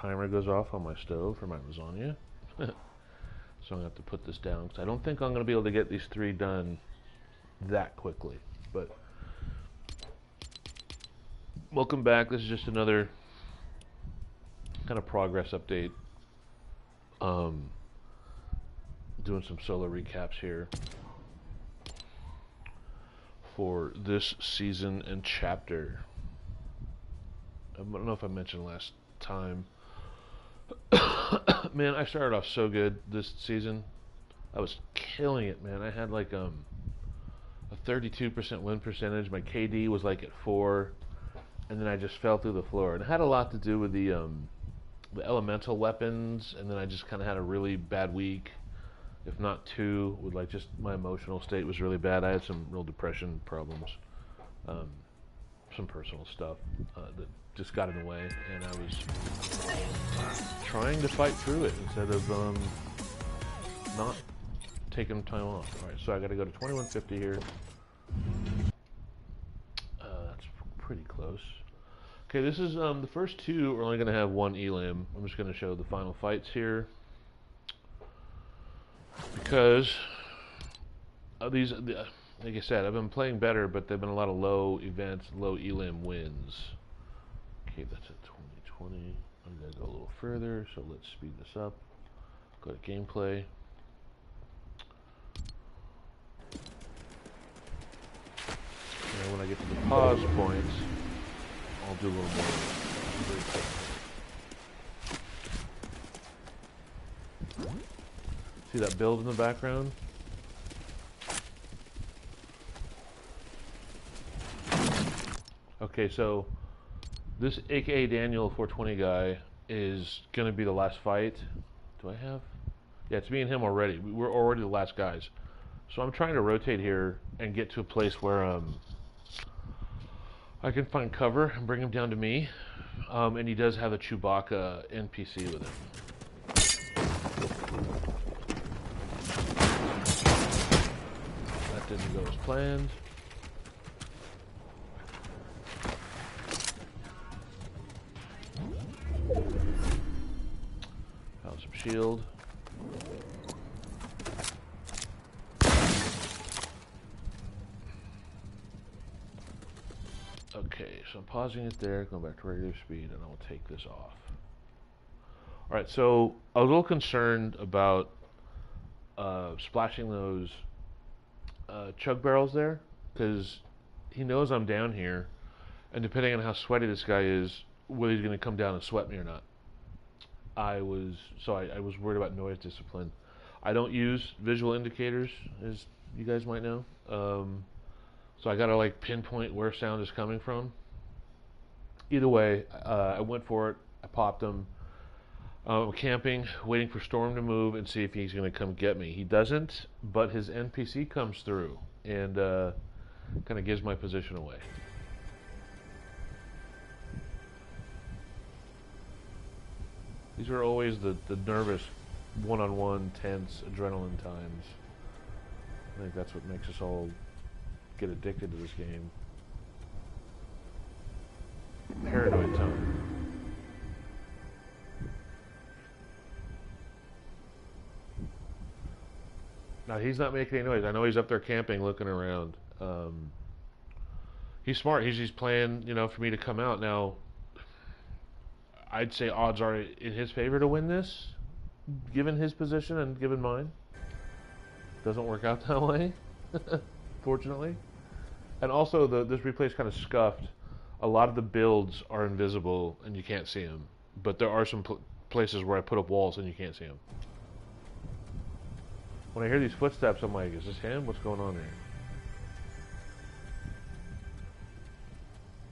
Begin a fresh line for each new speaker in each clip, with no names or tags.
timer goes off on my stove for my lasagna. So I'm going to have to put this down because I don't think I'm going to be able to get these 3 done that quickly. But welcome back. This is just another kind of progress update. Doing some solo recaps here for this season and chapter. I don't know if I mentioned last time. Man, I started off so good this season. I was killing it, man. I had like a 32% win percentage. My KD was like at 4, and then I just fell through the floor. And it had a lot to do with the elemental weapons, and then I just kind of had a really bad week, if not 2, with like just my emotional state was really bad. I had some real depression problems, some personal stuff that just got in the way, and I was trying to fight through it instead of not taking time off. All right, so I got to go to 2150 here. That's pretty close. Okay, this is the first 2 are only going to have 1 elim. I'm just going to show the final fights here because these, like I said, I've been playing better, but there've been a lot of low events, low elim wins. Okay, that's at 2020. I'm going to go a little further, so let's speed this up. Go to gameplay. And when I get to the pause points, I'll do a little more. See that build in the background? Okay, so this aka Daniel 420 guy is going to be the last fight. Do I have? Yeah, it's me and him already. We're already the last guys. So I'm trying to rotate here and get to a place where I can find cover and bring him down to me. And he does have a Chewbacca NPC with him. That didn't go as planned. Found some shield. Okay, so I'm pausing it there, going back to regular speed, and I will take this off. Alright, so I was a little concerned about splashing those chug barrels there, because he knows I'm down here, and depending on how sweaty this guy is, whether he's going to come down and sweat me or not. I was worried about noise discipline. I don't use visual indicators, as you guys might know. So I gotta like pinpoint where sound is coming from. Either way, I went for it. I popped him. I'm camping, waiting for Storm to move and see if he's gonna come get me. He doesn't, but his NPC comes through and kind of gives my position away. These are always the nervous, one-on-one, tense, adrenaline times. I think that's what makes us all get addicted to this game. Paranoid time. Now he's not making any noise. I know he's up there camping, looking around. He's smart. He's playing, you know, for me to come out. Now, I'd say odds are in his favor to win this, given his position and given mine. Doesn't work out that way. Fortunately. And also, this replay is kind of scuffed. A lot of the builds are invisible and you can't see them. But there are some places where I put up walls and you can't see them. When I hear these footsteps, I'm like, is this him? What's going on here?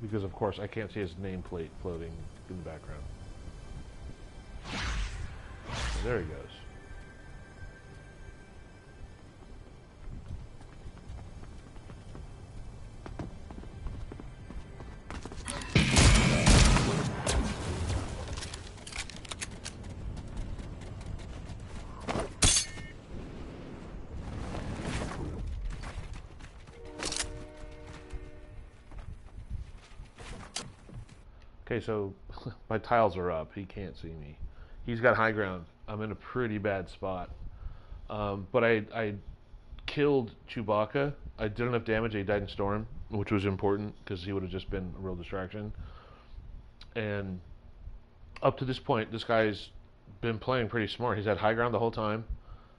Because, of course, I can't see his nameplate floating in the background. So there he goes. Okay, so My tiles are up. He can't see me. He's got high ground. I'm in a pretty bad spot. But I killed Chewbacca. I did enough damage. He died in storm, which was important because he would have just been a real distraction. And up to this point, this guy's been playing pretty smart. He's had high ground the whole time.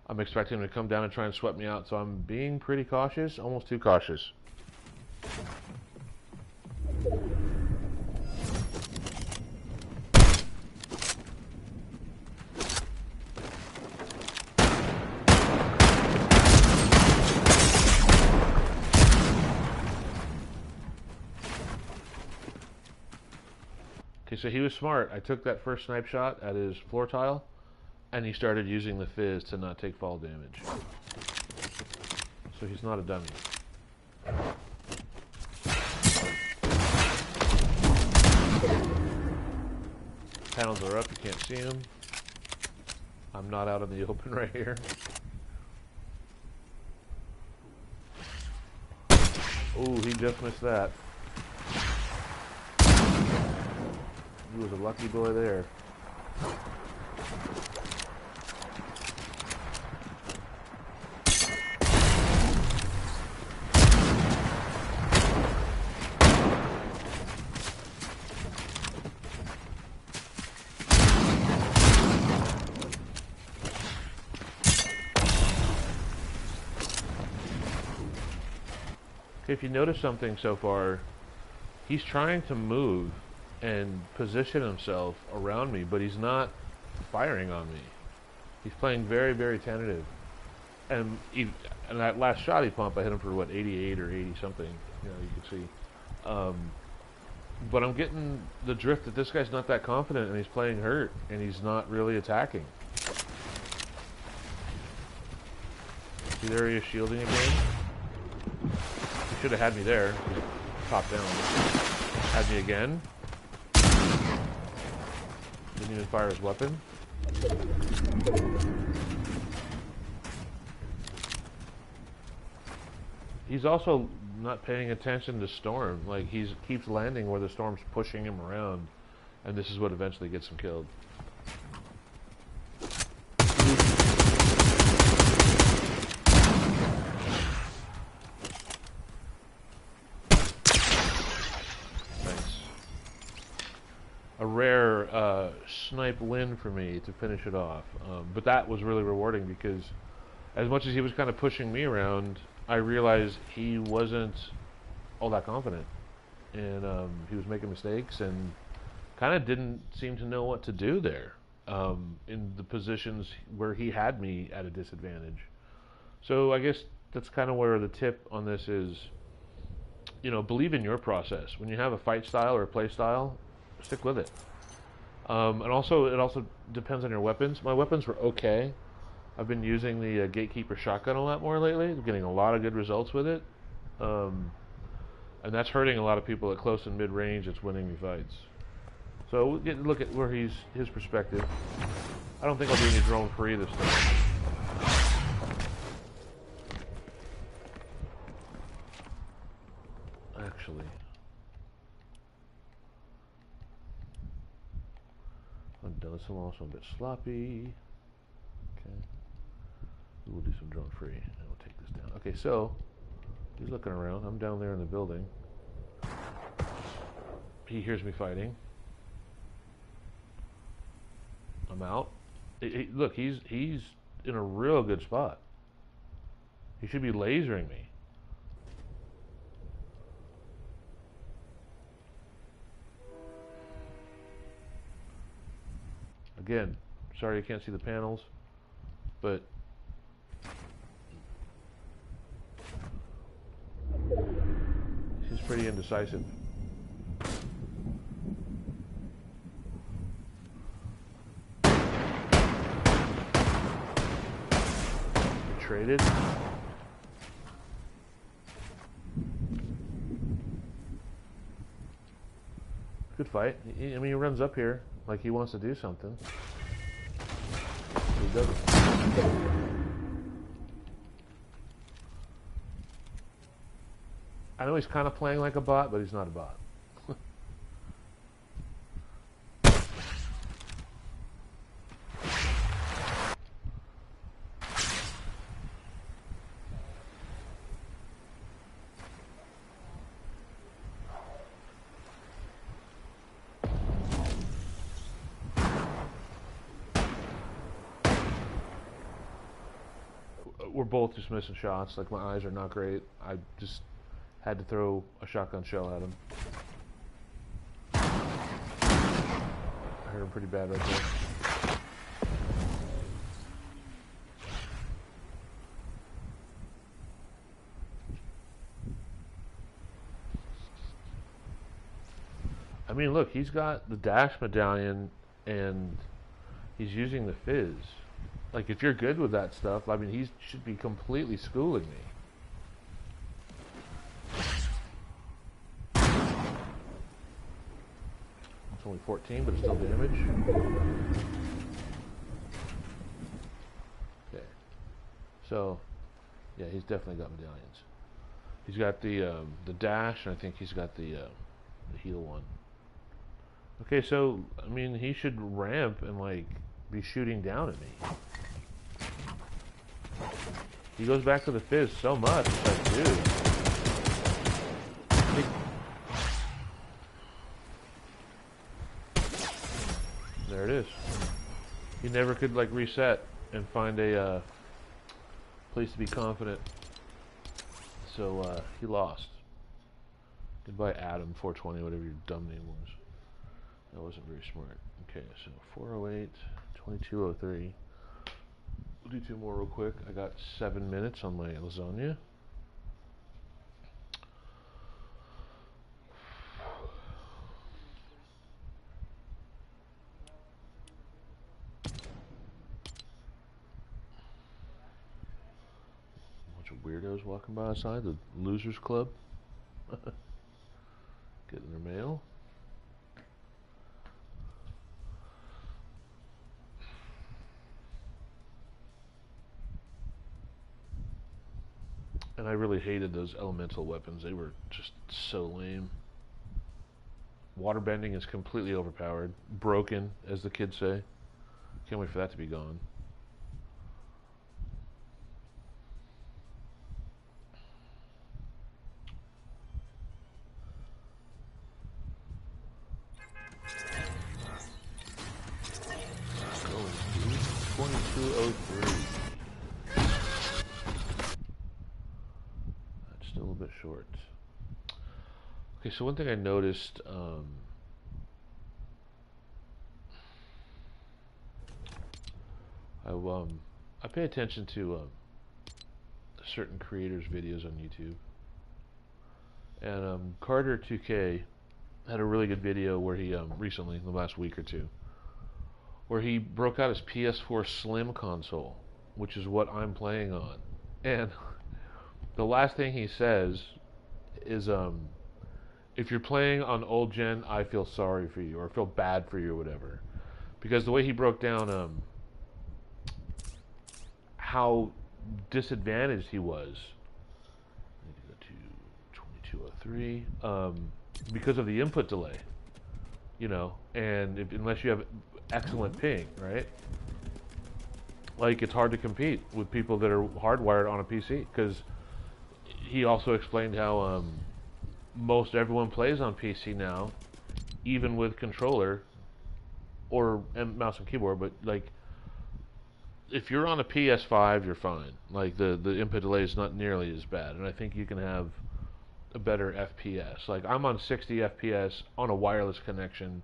I'm expecting him to come down and try and sweat me out, so I'm being pretty cautious, almost too cautious. Okay, so he was smart. I took that first snipe shot at his floor tile, and he started using the fizz to not take fall damage. So he's not a dummy. Panels are up, you can't see them. I'm not out in the open right here. Ooh, he just missed that. He was a lucky boy there. Okay, if you notice something so far, he's trying to move and position himself around me, but he's not firing on me. He's playing very, very tentative. And that last shot he pumped, I hit him for what, 88 or 80 something. You know, you can see. But I'm getting the drift that this guy's not that confident, and he's playing hurt, and he's not really attacking. See, there he is shielding again. He should have had me there. Top down. Had me again. Didn't even fire his weapon. He's also not paying attention to storm. Like, he keeps landing where the storm's pushing him around, and this is what eventually gets him killed. A rare snipe win for me to finish it off. But that was really rewarding because as much as he was kind of pushing me around, I realized he wasn't all that confident. And he was making mistakes and kind of didn't seem to know what to do there in the positions where he had me at a disadvantage. So I guess that's kind of where the tip on this is, you know, believe in your process. When you have a fight style or a play style, stick with it. And also, it also depends on your weapons. My weapons were okay. I've been using the Gatekeeper shotgun a lot more lately. I'm getting a lot of good results with it. And that's hurting a lot of people at close and mid-range. It's winning me fights. So we'll look at where his perspective. I don't think I'll do any drone free this time. Actually. I'm done. I'm also a bit sloppy. Okay. We'll do some drone free and we'll take this down. Okay, so he's looking around. I'm down there in the building. He hears me fighting. I'm out. Look, he's in a real good spot. He should be lasering me. Again, sorry you can't see the panels, but he's pretty indecisive. Traded. Good fight. I mean, he runs up here like he wants to do something. He doesn't. I know he's kind of playing like a bot, but he's not a bot. we're both just missing shots. Like, my eyes are not great. I just had to throw a shotgun shell at him. I hurt him pretty bad right there. I mean, look, he's got the dash medallion and he's using the fizz. Like, if you're good with that stuff, I mean, he should be completely schooling me. It's only 14, but it's still damage. Okay. So, yeah, he's definitely got medallions. He's got the dash, and I think he's got the heal one. Okay, so, I mean, he should ramp and, like, be shooting down at me. He goes back to the fizz so much. It's like, dude. There it is. He never could, like, reset and find a place to be confident. So, he lost. Goodbye, Adam 420, whatever your dumb name was. That wasn't very smart. Okay, so 408, 2203. We'll do two more real quick. I got 7 minutes on my lasagna. Bunch of weirdos walking by outside the Losers Club. Getting their mail. And I really hated those elemental weapons. They were just so lame. Waterbending is completely overpowered. Broken, as the kids say. Can't wait for that to be gone. Going to 2203. Still a little bit short. Okay, so one thing I noticed, I pay attention to certain creators' videos on YouTube, and Carter2K had a really good video where he recently, in the last week or two, where he broke out his PS4 Slim console, which is what I'm playing on, and the last thing he says is, if you're playing on old gen, I feel sorry for you, or feel bad for you, or whatever. Because the way he broke down how disadvantaged he was, I need to go to 2203, because of the input delay, you know, and unless you have excellent ping, right? Like, it's hard to compete with people that are hardwired on a PC, because he also explained how most everyone plays on PC now, even with controller or mouse and keyboard. But, like, if you're on a PS5, you're fine. Like, the input delay is not nearly as bad, and I think you can have a better FPS. Like, I'm on 60 FPS on a wireless connection,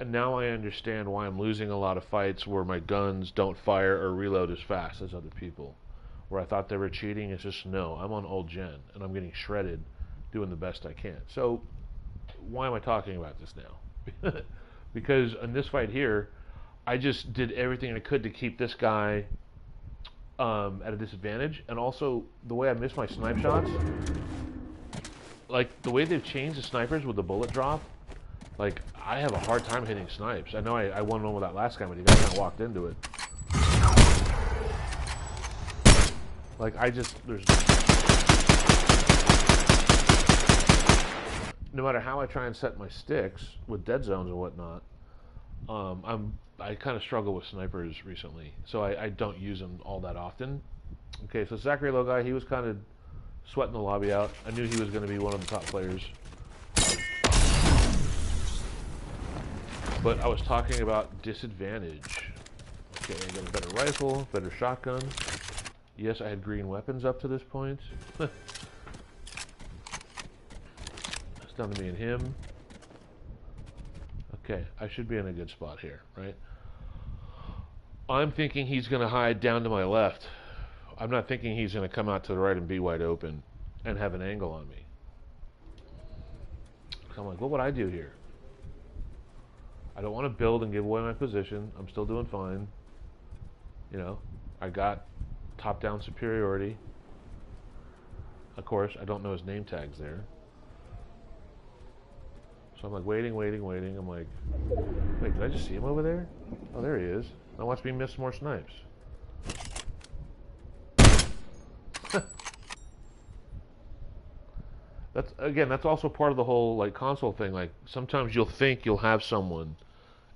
and now I understand why I'm losing a lot of fights where my guns don't fire or reload as fast as other people. Where I thought they were cheating, it's just, no, I'm on old gen, and I'm getting shredded doing the best I can. So, why am I talking about this now? Because in this fight here, I just did everything I could to keep this guy at a disadvantage, and also, the way I missed my snipe shots, like, the way they've changed the snipers with the bullet drop, like, I have a hard time hitting snipes. I know I won one with that last guy, but he got kind of walked into it. Like, there's... No matter how I try and set my sticks with dead zones and whatnot, I kind of struggle with snipers recently, so I don't use them all that often. Okay, so Zachary Low Guy, he was kind of sweating the lobby out. I knew he was going to be one of the top players. But I was talking about disadvantage. Okay, I got a better rifle, better shotgun. Yes, I had green weapons up to this point. It's down to me and him. Okay, I should be in a good spot here, right? I'm thinking he's going to hide down to my left. I'm not thinking he's going to come out to the right and be wide open and have an angle on me. So I'm like, what would I do here? I don't want to build and give away my position. I'm still doing fine. You know, I got top-down superiority. Of course, I don't know his name tags there. So I'm like waiting. I'm like, wait, did I just see him over there? Oh, there he is. Now watch me miss more snipes. That's also part of the whole like console thing. Like sometimes you'll think you'll have someone,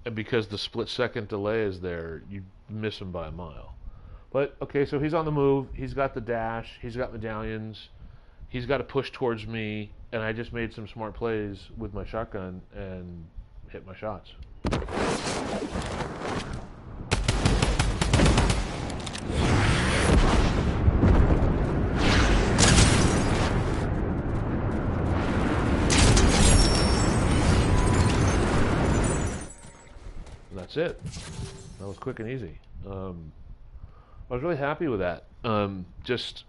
and because the split-second delay is there, you miss him by a mile. But okay, so he's on the move. He's got the dash. He's got medallions. He's got to push towards me, and I just made some smart plays with my shotgun and hit my shots. And that's it. That was quick and easy. I was really happy with that. Just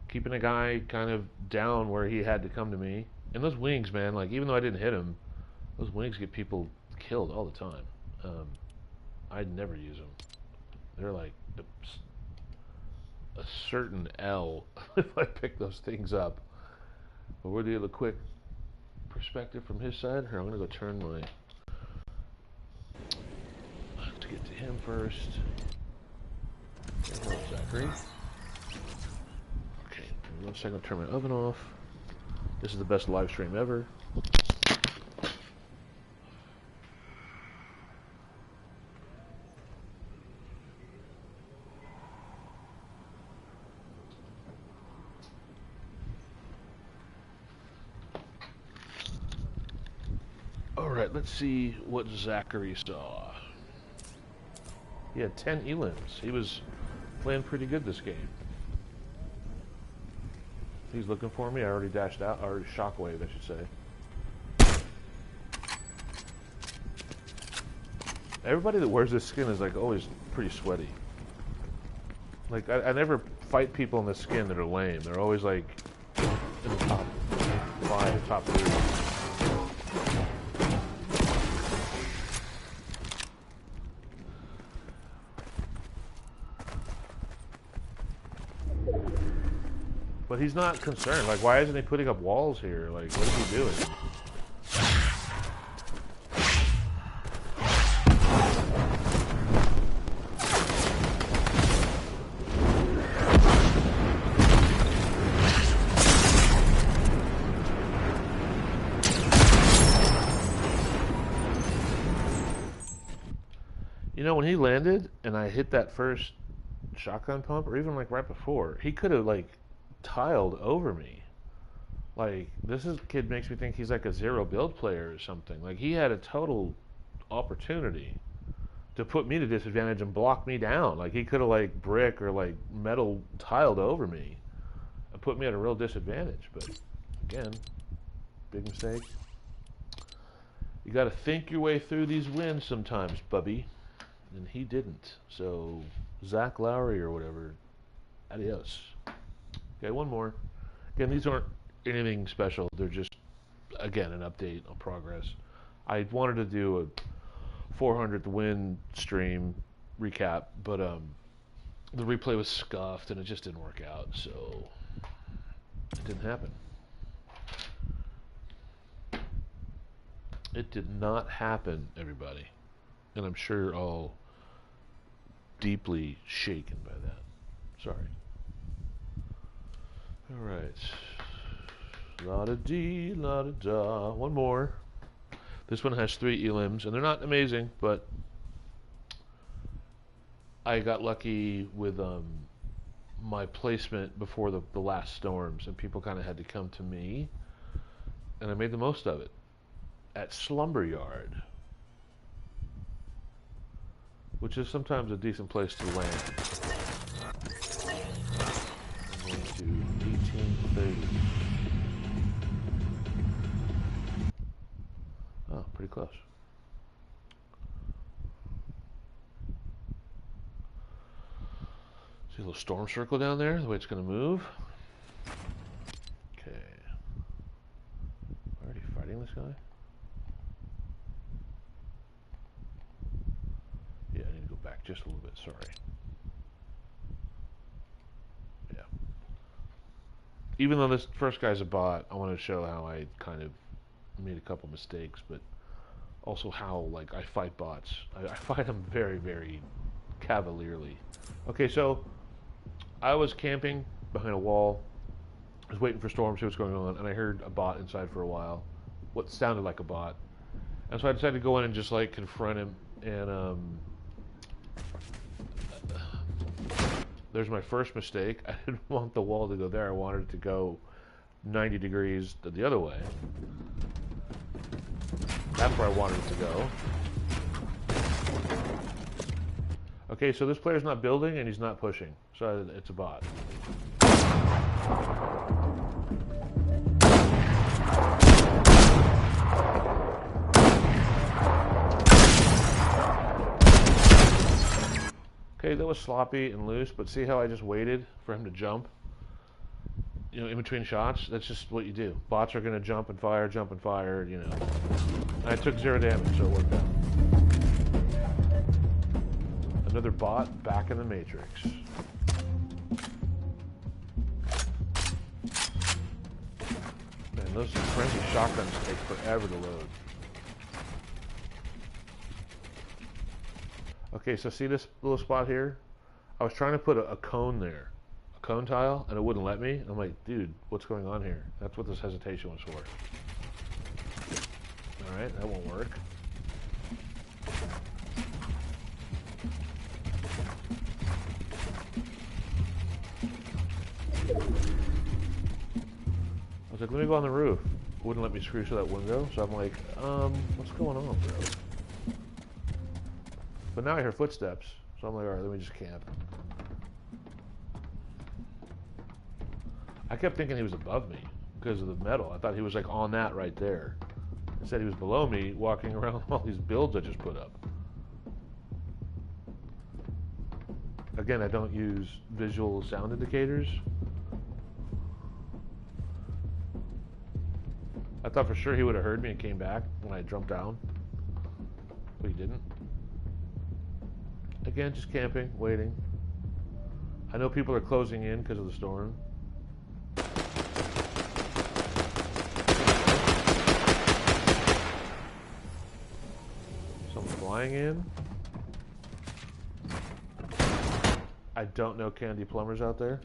keeping a guy kind of down where he had to come to me. And those wings, man, like even though I didn't hit him, those wings get people killed all the time. I'd never use them. They're like a certain L if I pick those things up. But we'll do a quick perspective from his side. Here, I'm going to go turn my... I have to get to him first. Hello, Zachary. Okay, 1 second, turn my oven off. This is the best live stream ever. Alright, let's see what Zachary saw. He had 10 elims. He was playing pretty good this game. He's looking for me. I already dashed out, or shockwave, I should say. Everybody that wears this skin is like always pretty sweaty. Like I never fight people in this skin that are lame. They're always like in the top 5, top 3. But he's not concerned. Like, why isn't he putting up walls here? Like, what is he doing? You know, when he landed and I hit that first shotgun pump, or even like right before, he could have like tiled over me. Like, kid makes me think he's like a zero build player or something. Like, he had a total opportunity to put me to disadvantage and block me down. Like, he could have like brick or like metal tiled over me and put me at a real disadvantage. But again, big mistake. You got to think your way through these wins sometimes, bubby. And he didn't. So Zach Lowry or whatever, adios. Okay, one more. Again, these aren't anything special. They're just, again, an update on progress. I wanted to do a 400th win stream recap, but the replay was scuffed and it just didn't work out, so it didn't happen. It did not happen, everybody. And I'm sure you're all deeply shaken by that. Sorry. Alright. La-da-dee, la-da-da. One more. This one has 3 elims, and they're not amazing, but I got lucky with my placement before the last storms, and people kind of had to come to me, and I made the most of it. At Slumber Yard, which is sometimes a decent place to land. There you go. Oh, pretty close. See a little storm circle down there, the way it's going to move. Okay. Already fighting this guy? Yeah, I need to go back just a little bit, sorry. Yeah. Even though this first guy's a bot, I want to show how I kind of made a couple mistakes, but also how, like, I fight bots. I fight them very, very cavalierly. Okay, so I was camping behind a wall. I was waiting for Storm to see what's going on, and I heard a bot inside for a while. What sounded like a bot. And so I decided to go in and just, like, confront him, and, there's my first mistake. I didn't want the wall to go there. I wanted it to go 90 degrees the other way. That's where I wanted it to go. Okay, so this player's not building and he's not pushing. So it's a bot. Okay, that was sloppy and loose, but see how I just waited for him to jump? You know, in between shots, that's just what you do. Bots are going to jump and fire, you know. I took 0 damage, so it worked out. Another bot back in the Matrix. Man, those frenzy shotguns take forever to load. Okay, so see this little spot here? I was trying to put a cone there. Cone tile, and it wouldn't let me. I'm like, dude, what's going on here? That's what this hesitation was for. Alright, that won't work. I was like, let me go on the roof. It wouldn't let me screw through that window, so I'm like, what's going on, bro? But now I hear footsteps, so I'm like, alright, let me just camp. I kept thinking he was above me because of the metal. I thought he was like on that right there. Instead he was below me walking around all these builds I just put up. Again, I don't use visual sound indicators. I thought for sure he would have heard me and came back when I jumped down, but he didn't. Again, just camping, waiting. I know people are closing in because of the storm. Flying in. I don't know Candy Plumbers out there.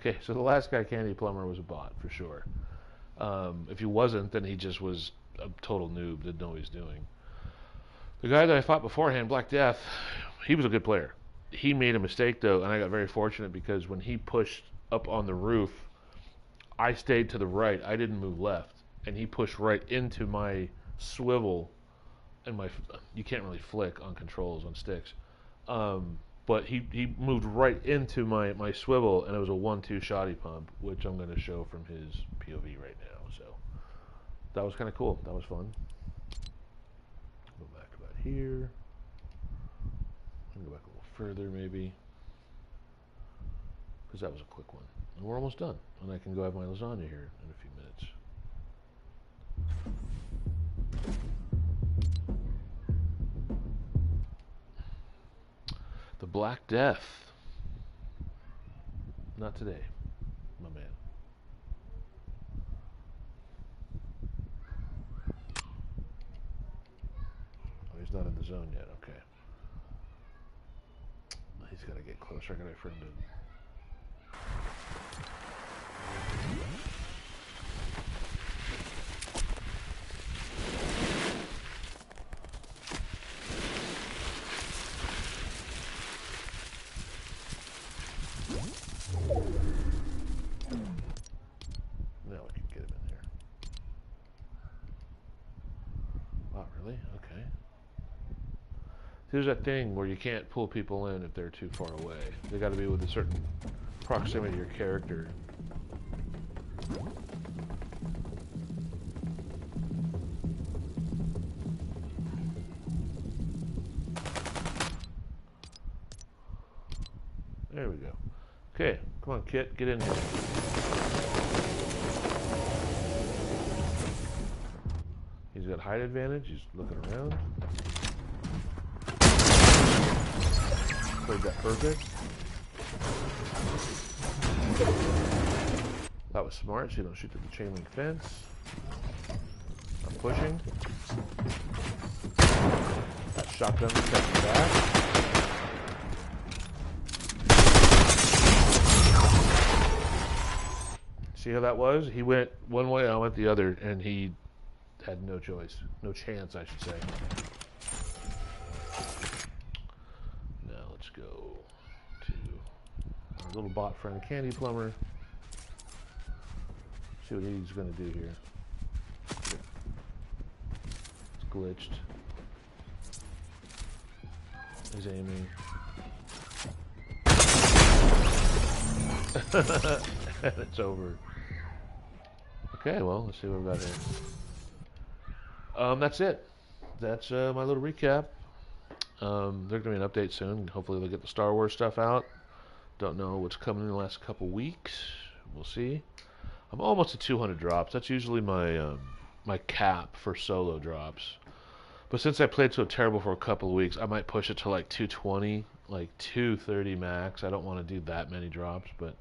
Okay, so the last guy, Candy Plumber, was a bot, for sure. If he wasn't, then he just was a total noob, didn't know what he was doing. The guy that I fought beforehand, Black Death, he was a good player. He made a mistake, though, and I got very fortunate because when he pushed up on the roof, I stayed to the right. I didn't move left, and he pushed right into my swivel, and you can't really flick on controls on sticks. But he moved right into my swivel, and it was a 1-2 shoddy pump, which I'm going to show from his POV right now. So that was kind of cool. That was fun. Go back about here. Go back a little further, maybe, because that was a quick one. And we're almost done, and I can go have my lasagna here in a few minutes. The Black Death. Not today, my man. not in the zone yet. Okay. He's got to get closer. I got to wait for him to... Now we can get him in here. Wow, really? Okay. There's that thing where you can't pull people in if they're too far away. They got to be with a certain proximity to your character. There we go. Okay, come on, Kit, get in here. He's got height advantage. He's looking around. Played that perfect. That was smart, so you don't shoot through the chain link fence. I'm pushing. That shotgun protects back. See how that was? He went one way, I went the other, and he had no choice. No chance, I should say. Now let's go to our little bot friend, Candy Plumber. See what he's going to do here. It's glitched. He's aiming. And it's over. Okay, well, let's see what we got here. That's it. That's my little recap. There's going to be an update soon. Hopefully they'll get the Star Wars stuff out. Don't know what's coming in the last couple weeks. We'll see. I'm almost at 200 drops. That's usually my my cap for solo drops. But since I played so terrible for a couple of weeks, I might push it to like 220, like 230 max. I don't want to do that many drops, but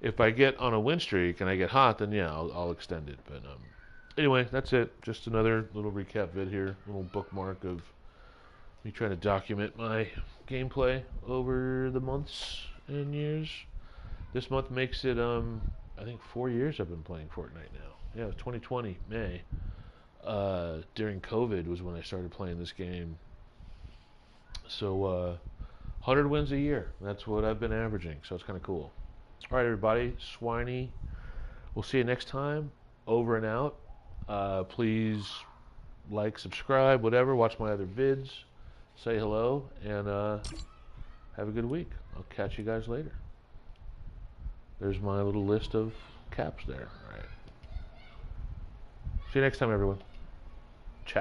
if I get on a win streak and I get hot, then yeah, I'll extend it. But anyway, that's it. Just another little recap vid here, little bookmark of me trying to document my gameplay over the months and years. This month makes it, I think 4 years I've been playing Fortnite now. Yeah, it was 2020, May. During COVID was when I started playing this game. So, 100 wins a year. That's what I've been averaging, so it's kind of cool. All right, everybody, Swiney. We'll see you next time. Over and out. Please like, subscribe, whatever. Watch my other vids. Say hello, and have a good week. I'll catch you guys later. There's my little list of caps there. All right. See you next time, everyone.